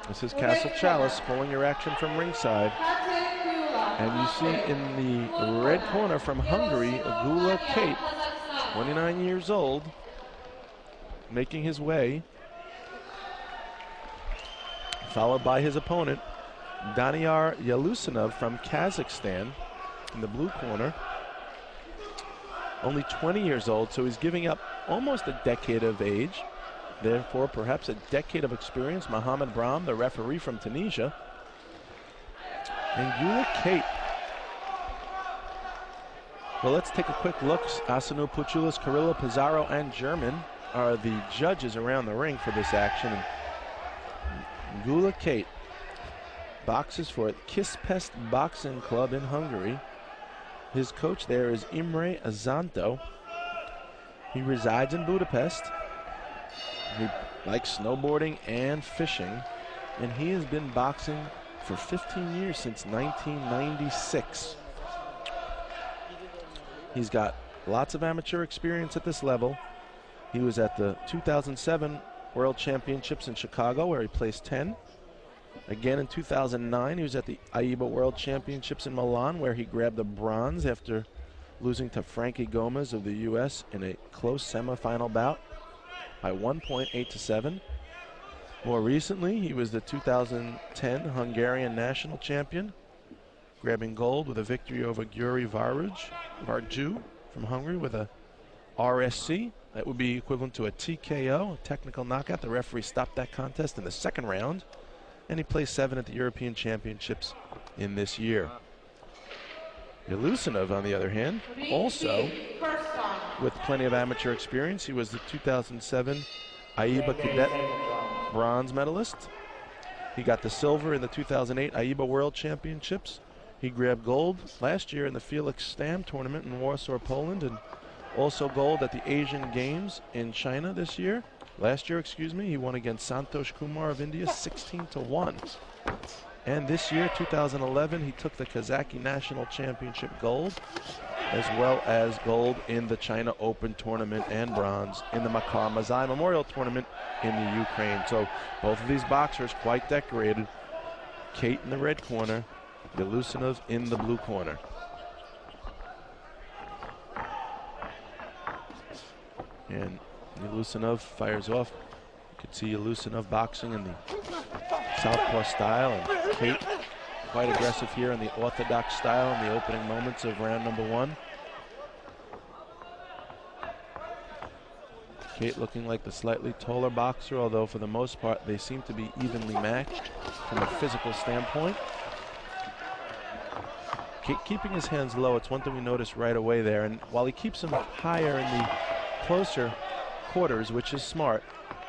This is Castle Chalice pulling your action from ringside. And you see in the red corner from Hungary, Gyula Kate, 29 years old, making his way, followed by his opponent, Daniyar Yeleussinov from Kazakhstan in the blue corner. Only 20 years old, so he's giving up almost a decade of age. Therefore, perhaps a decade of experience. Mohamed Brahm, the referee from Tunisia. And Gyula Kate. Well, let's take a quick look. Asanu, Puchulis, Carrillo, Pizarro, and German are the judges around the ring for this action. And Gyula Kate boxes for Kispest Boxing Club in Hungary. His coach there is Imre Azanto. He resides in Budapest. He likes snowboarding and fishing, and he has been boxing for 15 years, since 1996. He's got lots of amateur experience at this level. He was at the 2007 World Championships in Chicago, where he placed 10. Again in 2009, he was at the AIBA World Championships in Milan, where he grabbed the bronze after losing to Frankie Gomez of the US in a close semifinal bout by 1 point, 8-7. More recently, he was the 2010 Hungarian national champion, grabbing gold with a victory over Gyuri Varju from Hungary with a RSC. That would be equivalent to a TKO, a technical knockout. The referee stopped that contest in the second round, and he placed 7 at the European Championships in this year. Yeleussinov, on the other hand, also with plenty of amateur experience. He was the 2007 AIBA Cadet bronze medalist. He got the silver in the 2008 AIBA World Championships. He grabbed gold last year in the Felix Stam tournament in Warsaw, Poland, and also gold at the Asian Games in China this year. Last year, excuse me, he won against Santosh Kumar of India 16-1. And this year, 2011, he took the Kazakh National Championship gold, as well as gold in the China Open tournament and bronze in the Makar Mazai Memorial Tournament in the Ukraine. So both of these boxers quite decorated. Kate in the red corner, Yeleussinov in the blue corner. And Yeleussinov fires off. You can see Yeleussinov boxing in the southpaw style, and Kate quite aggressive here in the orthodox style in the opening moments of round number 1. Kate looking like the slightly taller boxer, although for the most part they seem to be evenly matched from a physical standpoint. Kate keeping his hands low, it's one thing we noticed right away there, and while he keeps them higher in the closer quarters, which is smart,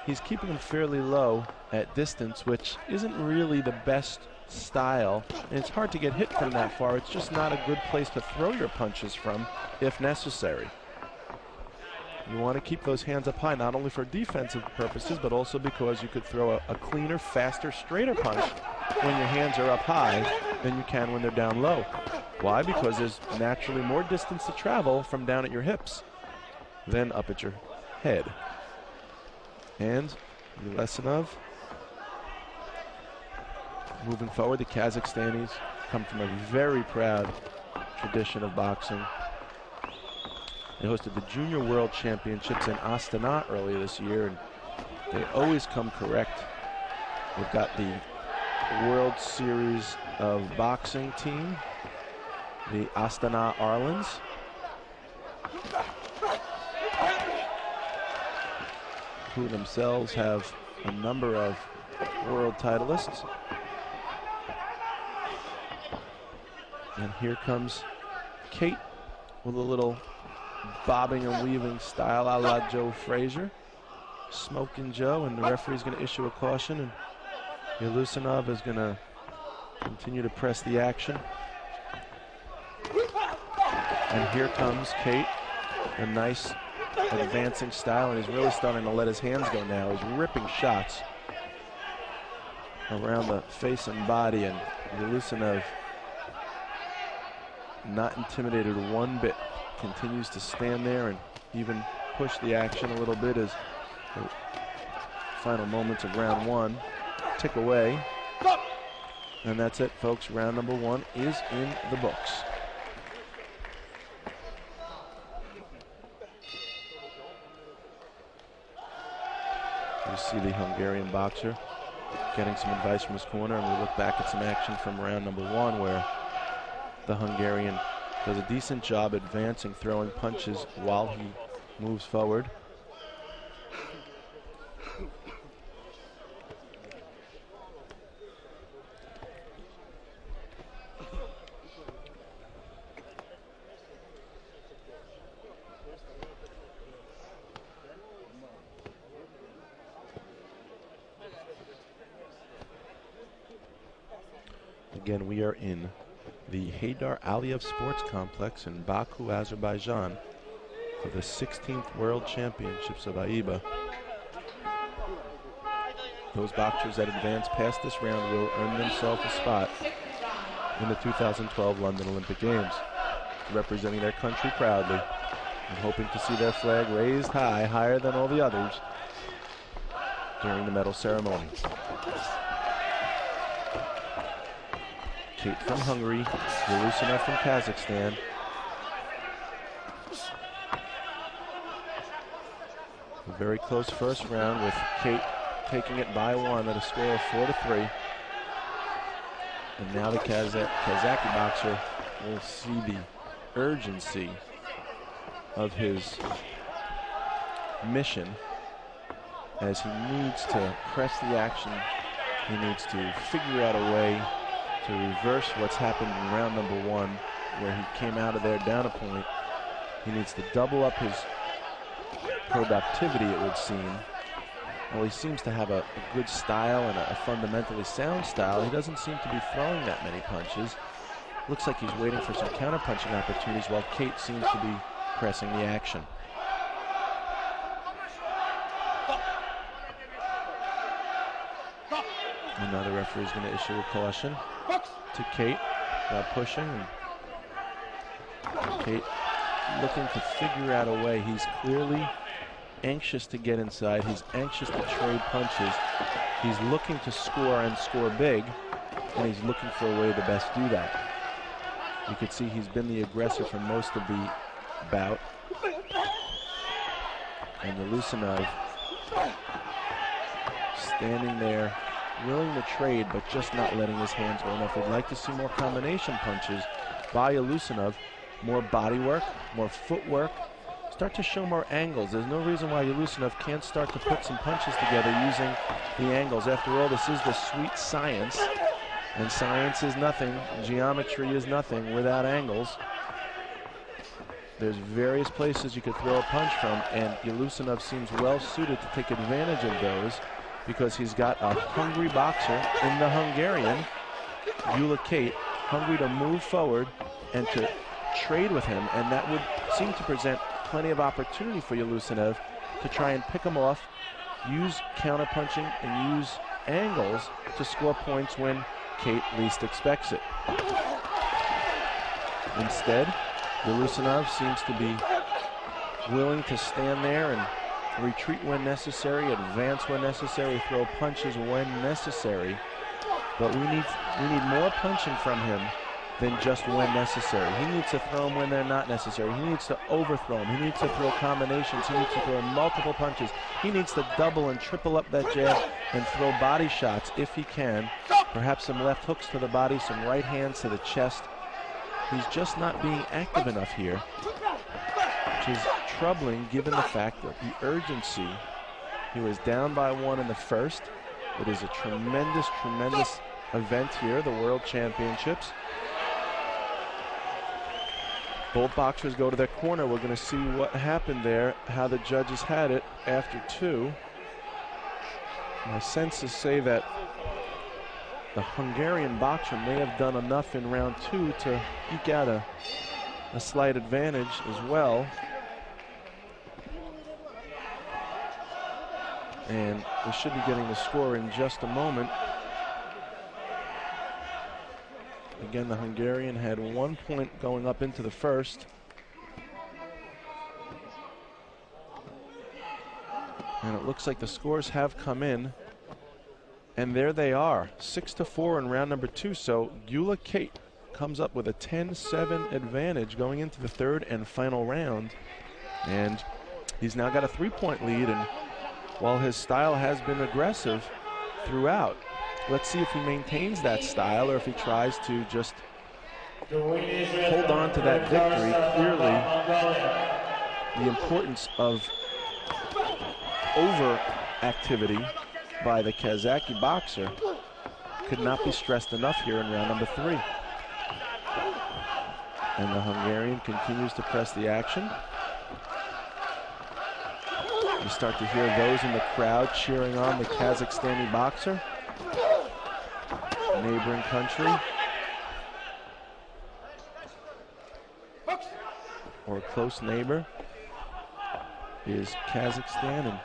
he's keeping them fairly low at distance, which isn't really the best style, and it's hard to get hit from that far. It's just not a good place to throw your punches from if necessary. You want to keep those hands up high, not only for defensive purposes, but also because you could throw a cleaner, faster, straighter punch when your hands are up high than you can when they're down low. Why? Because there's naturally more distance to travel from down at your hips than up at your head. And Yeleussinov moving forward. The Kazakhstanis come from a very proud tradition of boxing. They hosted the Junior World Championships in Astana earlier this year, and they always come correct. They've got the World Series of Boxing team, the Astana Arlans. Who themselves have a number of world titleists. And here comes Kate with a little bobbing and weaving style a la Joe Frazier. Smoking Joe, and the referee's going to issue a caution, and Yeleussinov is going to continue to press the action. And here comes Kate, a nice advancing style, and he's really starting to let his hands go now. He's ripping shots around the face and body, and Yeleussinov not intimidated one bit. Continues to stand there and even push the action a little bit as the final moments of round 1 tick away. And that's it, folks. Round number 1 is in the books. You see the Hungarian boxer getting some advice from his corner, and we look back at some action from round number 1 where the Hungarian does a decent job advancing, throwing punches while he moves forward. Again, we are in the Heydar Aliyev Sports Complex in Baku, Azerbaijan for the 16th World Championships of AIBA. Those boxers that advance past this round will earn themselves a spot in the 2012 London Olympic Games, representing their country proudly and hoping to see their flag raised high, higher than all the others, during the medal ceremony. Kate from Hungary, Yeleussinov from Kazakhstan. A very close first round with Kate taking it by 1 at a score of 4-3. And now the Kazaki boxer will see the urgency of his mission as he needs to press the action. He needs to figure out a way to reverse what's happened in round number 1, where he came out of there down a point. He needs to double up his productivity, it would seem. Well, he seems to have a good style and a fundamentally sound style. He doesn't seem to be throwing that many punches. Looks like he's waiting for some counter-punching opportunities while Kate seems to be pressing the action. And now the referee is going to issue a caution to Kate while pushing. And Kate looking to figure out a way. He's clearly anxious to get inside. He's anxious to trade punches. He's looking to score and score big, and he's looking for a way to best do that. You could see he's been the aggressor for most of the bout. And Yeleussinov standing there, willing to trade, but just not letting his hands go enough. We'd like to see more combination punches by Yeleussinov, more body work, more footwork, start to show more angles. There's no reason why Yeleussinov can't start to put some punches together using the angles. After all, this is the sweet science, and science is nothing, geometry is nothing without angles. There's various places you could throw a punch from, and Yeleussinov seems well suited to take advantage of those, because he's got a hungry boxer in the Hungarian, Gyula Kate, hungry to move forward and to trade with him, and that would seem to present plenty of opportunity for Yeleussinov to try and pick him off, use counterpunching and use angles to score points when Kate least expects it. Instead, Yeleussinov seems to be willing to stand there and retreat when necessary, advance when necessary, throw punches when necessary. But we need more punching from him than just when necessary. He needs to throw them when they're not necessary. He needs to overthrow them. He needs to throw combinations. He needs to throw multiple punches. He needs to double and triple up that jab and throw body shots if he can. Perhaps some left hooks to the body, some right hands to the chest. He's just not being active enough here, which is troubling given the fact that the urgency. He was down by 1 in the first. It is a tremendous, tremendous event here, the World Championships. Both boxers go to their corner. We're going to see what happened there, how the judges had it after 2. My senses say that the Hungarian boxer may have done enough in round 2 to eke out a slight advantage as well. And we should be getting the score in just a moment. Again, the Hungarian had 1 point going up into the first. And it looks like the scores have come in. And there they are, 6-4 in round number 2. So Gyula Kate comes up with a 10-7 advantage going into the third and final round. And he's now got a 3-point lead. And while his style has been aggressive throughout, let's see if he maintains that style or if he tries to just hold on to that victory. Clearly, the importance of overactivity by the Kazakh boxer could not be stressed enough here in round number 3. And the Hungarian continues to press the action. You start to hear those in the crowd cheering on the Kazakhstani boxer. Neighboring country, or a close neighbor, is Kazakhstan.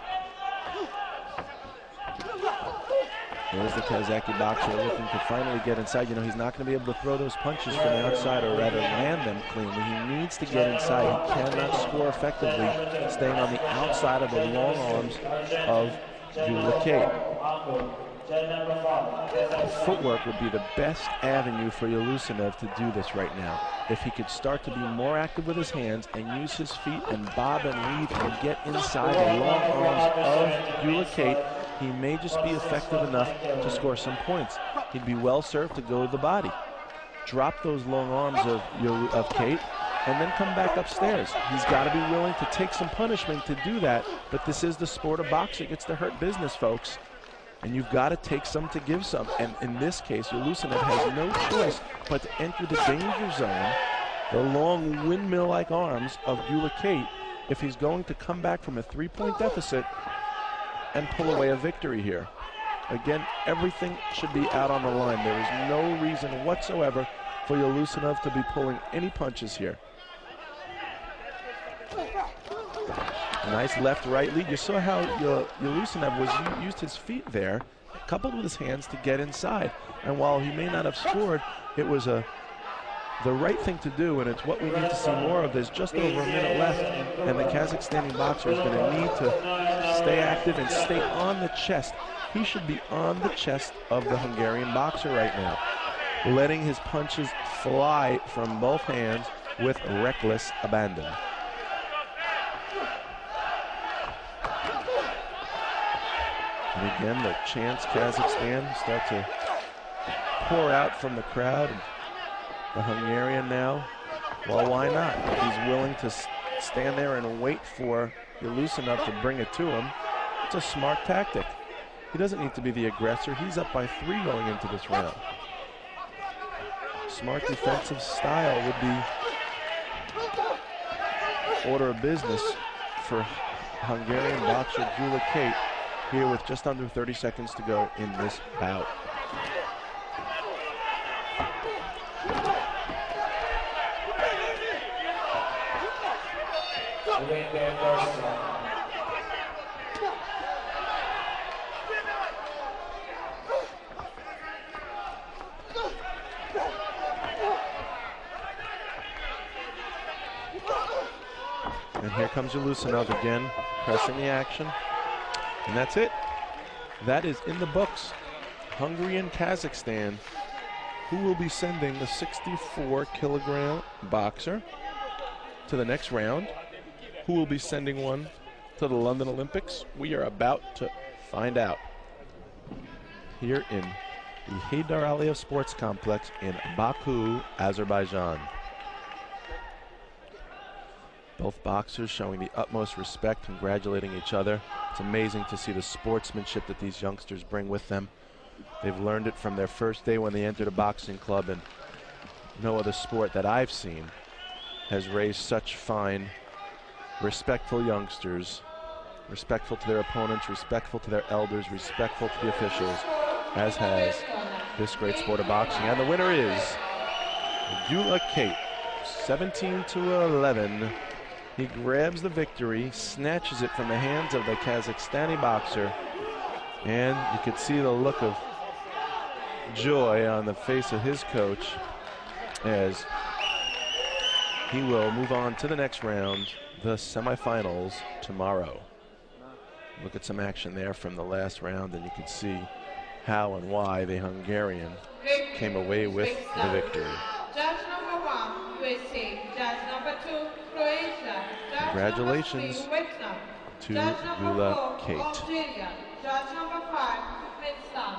And there's the Kazakh boxer looking to finally get inside. You know, he's not going to be able to throw those punches from the outside, or rather land them cleanly. He needs to get inside. He cannot score effectively staying on the outside of the long arms of Gyula Kate. Footwork would be the best avenue for Yeleussinov to do this right now. If he could start to be more active with his hands and use his feet and bob and weave and get inside the long arms of Gyula Kate, he may just be effective enough to score some points. He'd be well served to go to the body. Drop those long arms of Kate and then come back upstairs. He's got to be willing to take some punishment to do that, but this is the sport of boxing. It's the hurt business, folks. And you've got to take some to give some. And in this case, Yeleussinov has no choice but to enter the danger zone, the long windmill-like arms of Gyula Kate, if he's going to come back from a 3-point deficit and pull away a victory here. Again, everything should be out on the line. There is no reason whatsoever for Yeleussinov to be pulling any punches here. Nice left-right lead. You saw how Yeleussinov used his feet there, coupled with his hands to get inside. And while he may not have scored, it was the right thing to do, and it's what we need to see more of. There's just over a minute left, and the Kazakhstani boxer is going to need to stay active and stay on the chest. He should be on the chest of the Hungarian boxer right now, letting his punches fly from both hands with reckless abandon. And again, the chants Kazakhstan start to pour out from the crowd. And the Hungarian now, well, why not? If he's willing to stand there and wait for Yeleussinov to bring it to him, it's a smart tactic. He doesn't need to be the aggressor. He's up by 3 going into this round. Smart defensive style would be order of business for Hungarian boxer Gyula Kate here with just under 30 seconds to go in this bout. And here comes Yeleussinov again, pressing the action. And that's it. That is in the books. Hungary and Kazakhstan, who will be sending the 64-kilogram boxer to the next round, who will be sending one to the London Olympics. We are about to find out here in the Heydar Aliyev Sports Complex in Baku, Azerbaijan. Both boxers showing the utmost respect, congratulating each other. It's amazing to see the sportsmanship that these youngsters bring with them. They've learned it from their first day when they entered a boxing club, and no other sport that I've seen has raised such fine, respectful youngsters, respectful to their opponents, respectful to their elders, respectful to the officials, as has this great sport of boxing. And the winner is Gyula Kate, 17-11. He grabs the victory, snatches it from the hands of the Kazakhstani boxer, and you could see the look of joy on the face of his coach as he will move on to the next round, the semifinals, tomorrow. Look at some action there from the last round, and you can see how and why the Hungarian came away with the victory. Judge number 1, USA. Judge number 2, Croatia. Judge Congratulations number 3, Vietnam. to Judge number Gyula 4, Kate. Algeria. Judge number 5, Turkmenistan.